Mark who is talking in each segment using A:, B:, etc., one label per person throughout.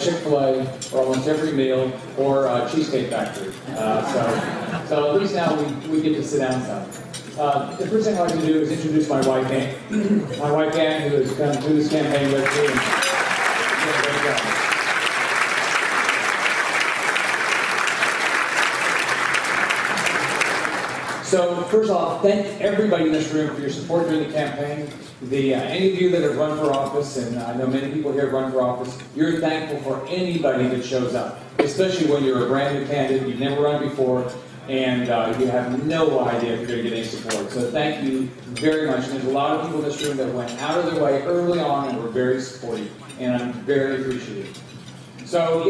A: Chick-fil-A for almost every meal, or Cheesecake Factory. So at least now we get to sit down some. The first thing I'd like to do is introduce my wife, Ann. My wife, Ann, who has come through this campaign with me. And did a great job. So first off, thank everybody in this room for your support during the campaign. Any of you that have run for office, and I know many people here have run for office, you're thankful for anybody that shows up, especially when you're a brand new candidate, you've never run before, and you have no idea if you're going to get any support. So thank you very much. And there's a lot of people in this room that went out of their way early on and were very supportive, and I'm very appreciative. So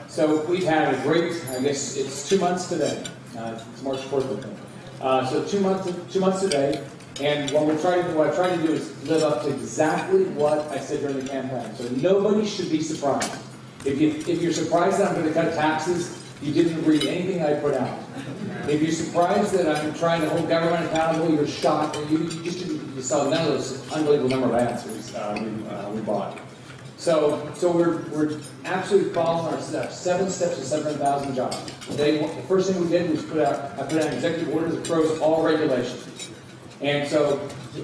A: so we've had a great, I guess it's 2 months today. It's March 4th, I think. So 2 months today, and what I try to do is live up to exactly what I said during the campaign. So nobody should be surprised. If you're surprised that I'm going to cut taxes, you didn't read anything I put out. If you're surprised that I'm trying to hold government accountable, you're shocked. You saw none of those unbelievable number of answers we bought. So we're absolutely following our steps. 7 steps to 700,000 jobs. Today, the first thing we did was I put out an executive order that froze all regulations. And so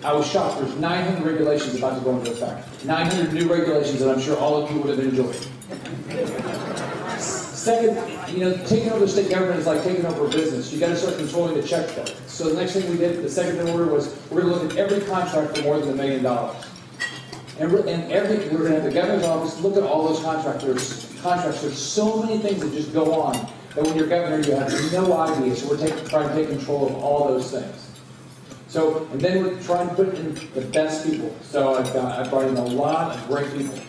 A: I was shocked. There's 900 regulations about to go into effect. 900 new regulations that I'm sure all of you would have enjoyed. Second, taking over the state government is like taking over a business. You got to start controlling the checkbook. So the next thing we did, the second order was we're going to look at every contract for more than $1 million. And we're going to have the governor's office look at all those contracts. There's so many things that just go on that when you're governor, you have no idea. So we're trying to take control of all those things. So, and then we're trying to put in the best people. So I brought in a lot of great people.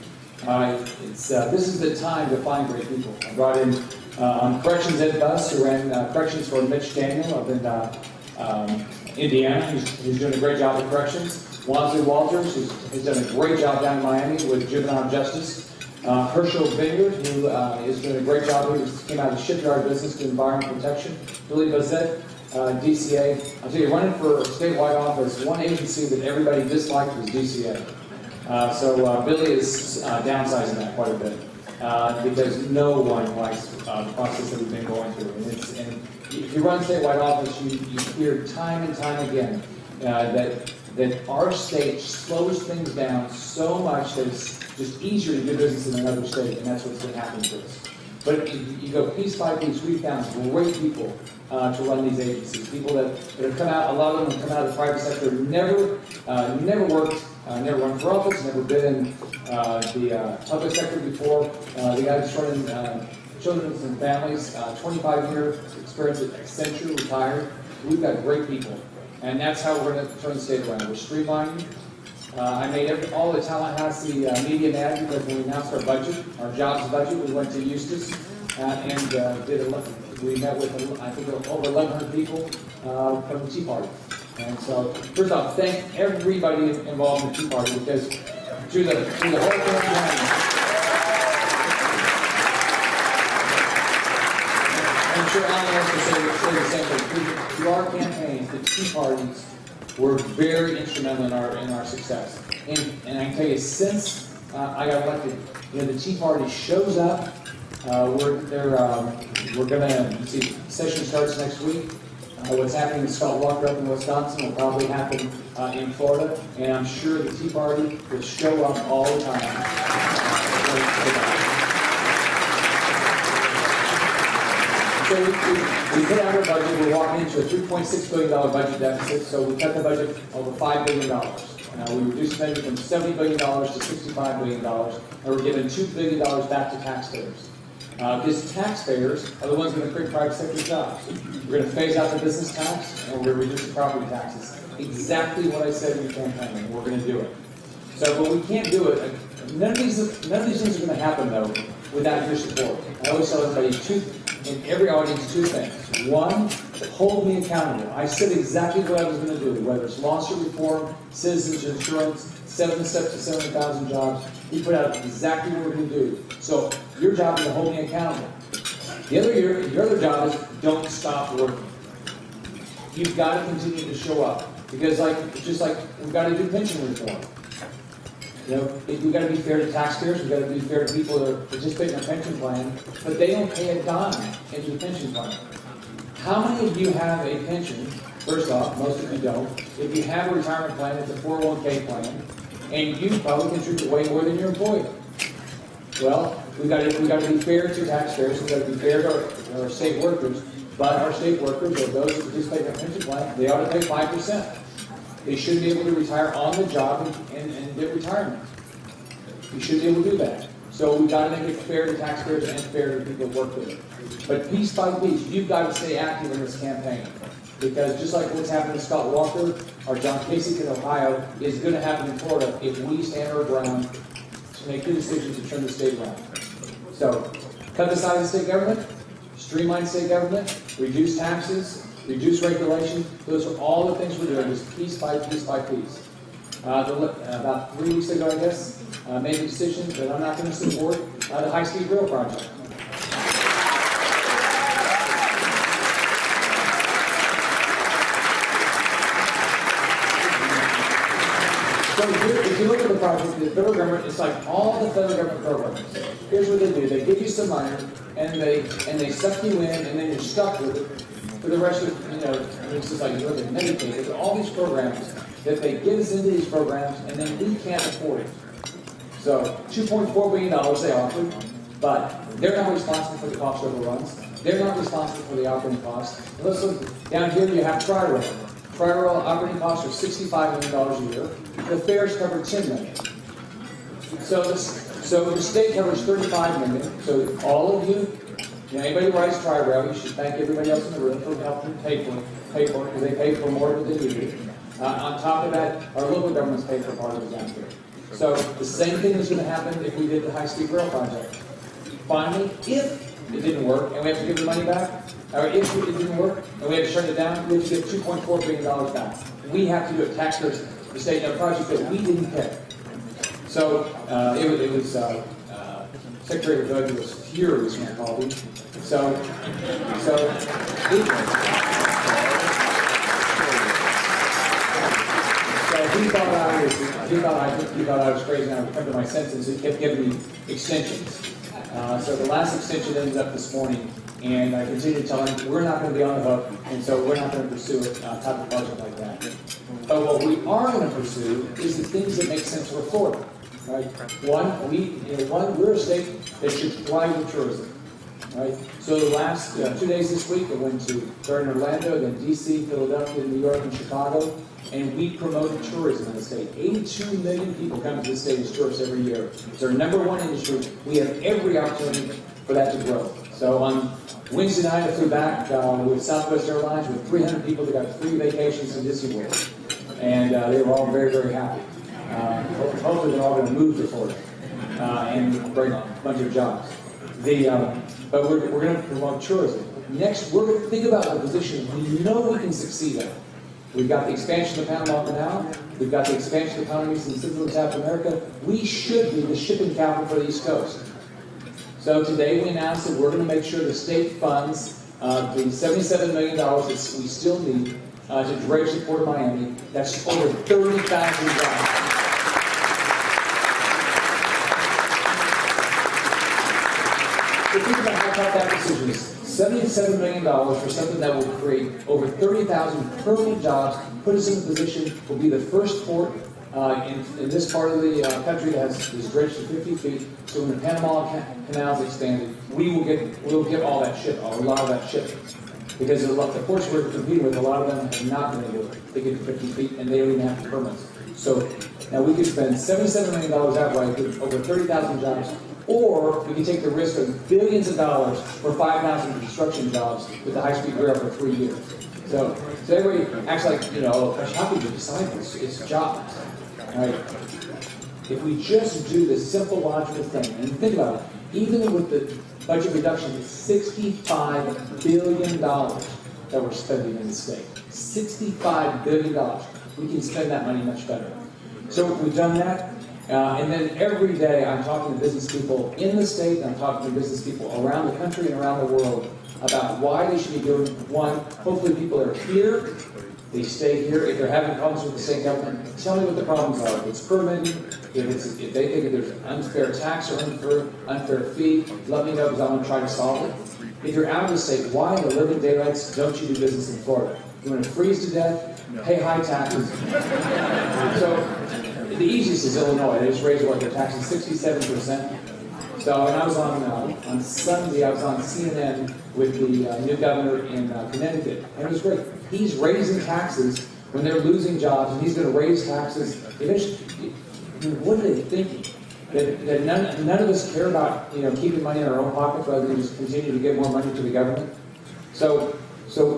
A: This is the time to find great people. I brought in Corrections Ed Buss, who ran Corrections for Mitch Daniel up in Indiana. He's doing a great job with corrections. Wansley Walters, who's done a great job down in Miami with juvenile justice. Herschel Vineyard, who is doing a great job. He came out of the shipyard business to environmental protection. Billy Bazette, DCA. I'll tell you, running for statewide office, one agency that everybody disliked was DCA. So Billy is downsizing that quite a bit because no one likes the process that we've been going through. And if you run statewide office, you hear time and time again that our state slows things down so much that it's just easier to do business in another state, and that's what's been happening to us. But you go piece by piece, we found great people to run these agencies. People that have come out, a lot of them have come out of the private sector, never worked, never run for office, never been in the public sector before. The guy who's running Children's and Families, 25-year experience at Accenture, retired. We've got great people. And that's how we're going to turn the state around. We're streamlining. I made all the Tallahassee media mad because when we announced our budget, our jobs budget, we went to Eustis and we met with, I think, over 1,100 people from the Tea Party. And so, first off, thank everybody involved in the Tea Party because through the whole campaign, I'm sure Alan wants to say the same thing. Through our campaigns, the Tea Parties were very instrumental in our success. And I can tell you, since I got elected, the Tea Party shows up. We're gonna see. Session starts next week. What's happening in Scott Walker up in Wisconsin will probably happen in Florida, and I'm sure the Tea Party will show up all the time. So we put out our budget. We're walking into a $3.6 billion budget deficit. So we cut the budget over $5 billion. We reduced spending from $70 billion to $65 billion, and we're giving $2 billion back to taxpayers. Because taxpayers are the ones going to create private sector jobs. We're going to phase out the business tax, and we're going to reduce the property taxes. Exactly what I said in the campaign, and we're going to do it. So, but we can't do it. None of these things are going to happen, though, without your support. I always tell everybody, in every audience, 2 things. 1, hold me accountable. I said exactly what I was going to do, whether it's lawsuit reform, citizens insurance, 7 steps to 7,000 jobs. We put out exactly what we're going to do. So your job is to hold me accountable. Your other job is don't stop working. You've got to continue to show up because, just like we've got to do pension reform. You know, we've got to be fair to taxpayers, we've got to be fair to people that participate in our pension plan, but they don't pay a dime into the pension plan. How many of you have a pension? First off, most of you don't. If you have a retirement plan, it's a 401k plan, and you probably contribute way more than your employer. Well, we've got to be fair to taxpayers, we've got to be fair to our state workers, but our state workers, or those who participate in our pension plan, they ought to pay 5%. They should be able to retire on the job and get retirement. You should be able to do that. So we've got to make it fair to taxpayers and fair to people who work with it. But piece by piece, you've got to stay active in this campaign. Because just like what's happened to Scott Walker or John Kasich in Ohio is going to happen in Florida if we stand our ground to make good decisions to turn the state around. So, cut the size of state government, streamline state government, reduce taxes, reduce regulation. Those are all the things we're doing, just piece by piece by piece. About 3 weeks ago, I guess, made a decision that I'm not going to support the high-speed rail project. So if you look at the project, the federal government, it's like all the federal government programs. Here's what they do. They give you some money, and they suck you in, and then you're stuck with it for the rest of, it's just like you look at Medicaid. There's all these programs that they get us into these programs, and then we can't afford it. So $2.4 billion they offered, but they're not responsible for the cost overruns. They're not responsible for the operating costs. Let's look down here. You have Tri-Rail. Tri-Rail operating costs are $65 million a year. The fares cover $10 million. So the state covers $35 million. So all of you, anybody who rides Tri-Rail, you should thank everybody else in the room for helping pay for it because they pay for more than they do. On top of that, our local governments pay for part of it down here. So the same thing is going to happen if we did the high-speed rail project. Finally, if it didn't work and we have to give the money back, or if it didn't work and we have to shut it down, we have to get $2.4 billion back. We have to do it. Taxpayers, the state, a project that we didn't pay. So it was Secretary of Budget was furious when I called him. So he thought I was crazy, and I would come to my senses. He kept giving me extensions. So the last extension ended up this morning, and I continued to tell him we're not going to be on the hook, and so we're not going to pursue a type of project like that. But what we are going to pursue is the things that make sense for Florida. Right? We're a state that should thrive with tourism. Right? So the last 2 days this week, I went to started in Orlando, then DC, Philadelphia, New York, and Chicago. And we promoted tourism in the state. 82 million people come to the state as tourists every year. It's our #1 industry. We have every opportunity for that to grow. So on Wednesday night, I flew back with Southwest Airlines with 300 people that got free vacations in Disney World. And they were all very, very happy. Hopefully they're all going to move to Florida and bring a bunch of jobs. But we're going to promote tourism. Next, we're going to think about the position we know we can succeed at. We've got the expansion of the Panama Canal. We've got the expansion of economies in Central and South America. We should be the shipping capital for the East Coast. So today we announced that we're going to make sure the state funds the $77 million that we still need to dredge the Port of Miami. That's over 30,000 jobs. So think about how tough that decision is. $77 million for something that will create over 30,000 permanent jobs, put us in a position, will be the first port in this part of the country that is dredged to 50 feet. So when the Panama Canal is expanded, we'll get all that ship, a lot of that shipping. Because the ports we're competing with, a lot of them have not been able to get to 50 feet, and they don't even have the permits. So now we could spend $77 million that way, with over 30,000 jobs. Or we can take the risk of billions of dollars for 5,000 construction jobs with the high-speed rail for 3 years. So everybody acts like, how could you decide this? It's jobs, right? If we just do this simple, logical thing, and think about it, even with the budget reduction, it's $65 billion that we're spending in the state. $65 billion. We can spend that money much better. So we've done that. And then every day I'm talking to business people in the state, and I'm talking to business people around the country and around the world about why they should be doing, one, hopefully people are here, they stay here. If they're having problems with the state government, tell me what the problems are. If it's permitting, if they think that there's an unfair tax or unfair fee, let me know because I want to try to solve it. If you're out of the state, why in the living daylights don't you do business in Florida? You want to freeze to death? Pay high taxes. So the easiest is Illinois. They just raised their taxes 67%. So, and I was on Sunday, I was on CNN with the new governor in Connecticut, and it was great. He's raising taxes when they're losing jobs, and he's going to raise taxes. Eventually, what are they thinking? That none of us care about keeping money in our own pockets rather than just continue to give more money to the government. So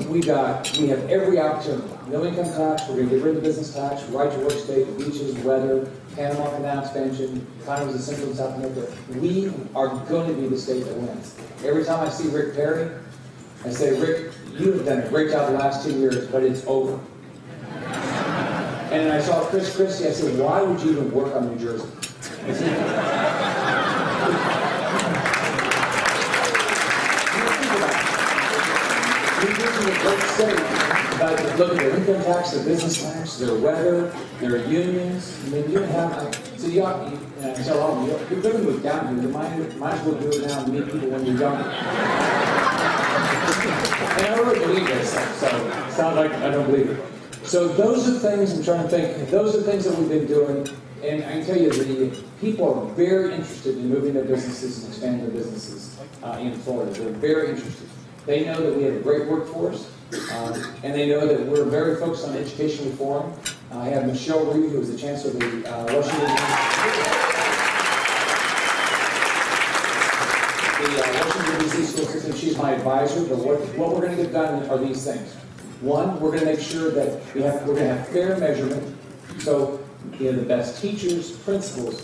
A: we have every opportunity. No income tax. We're going to get rid of the business tax. Right to work state, beaches, weather, Panama Canal expansion, economies of Central and South America. We are going to be the state that wins. Every time I see Rick Perry, I say, Rick, you have done a great job the last 2 years, but it's over. And I saw Chris Christie. I said, why would you even work on New Jersey? New Jersey is a great state. But look at their income tax, their business tax, their weather, their unions. I mean, you have, so you ought, I tell all of you, you're going to move down here. You might as well do it now and meet people when you're young. And I really believe this, so it's not like I don't believe it. So those are things, I'm trying to think, those are things that we've been doing. And I can tell you, the people are very interested in moving their businesses and expanding their businesses in Florida. They're very interested. They know that we have a great workforce. And they know that we're very focused on education reform. I have Michelle Reed, who is the chancellor of the Washington D.C. school system. She's my advisor. But what we're going to get done are these things. One, we're going to make sure that we're going to have fair measurement. So the best teachers, principals,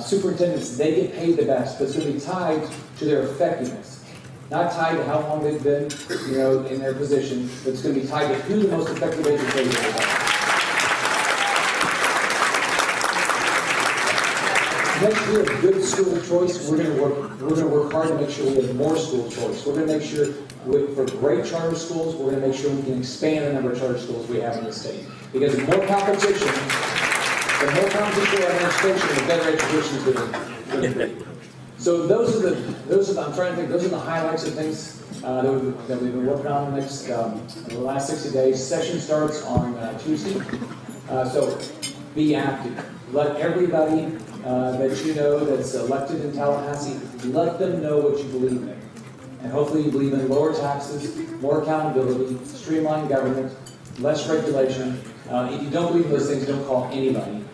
A: superintendents, they get paid the best, but it's going to be tied to their effectiveness. Not tied to how long they've been, in their position, but it's going to be tied to who the most effective educators are. Next year, good school choice. We're going to work hard to make sure we have more school choice. We're going to make sure for great charter schools, we're going to make sure we can expand the number of charter schools we have in the state. Because the more competition we have in education, the better education is going to be. So those are the I'm trying to think. Those are the highlights of things that we've been working on the last 60 days. Session starts on Tuesday. So be active. Let everybody that you know that's elected in Tallahassee, let them know what you believe in. And hopefully you believe in lower taxes, more accountability, streamlined government, less regulation. If you don't believe in those things, don't call anybody.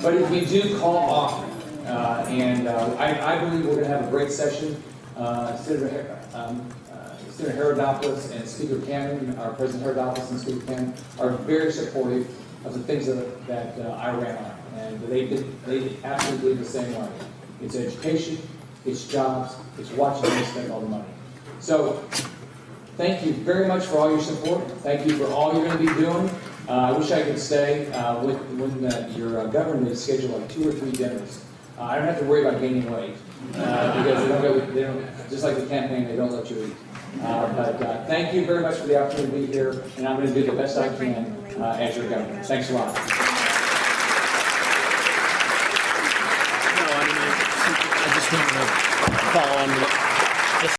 A: But if you do, call often. I believe we're going to have a great session. Senator Herodopoulos and Speaker Cannon, our President Herodopoulos and Speaker Cannon, are very supportive of the things that I ran on. And they absolutely believe the same way. It's education, it's jobs, it's watching them spend all the money. So, thank you very much for all your support. Thank you for all you're going to be doing. I wish I could stay when your government is scheduled like 2 or 3 dinners. I don't have to worry about gaining weight because they don't, just like the campaign, they don't let you eat. But thank you very much for the opportunity to be here, and I'm going to do the best I can as your governor. Thanks a lot.
B: I just want to follow on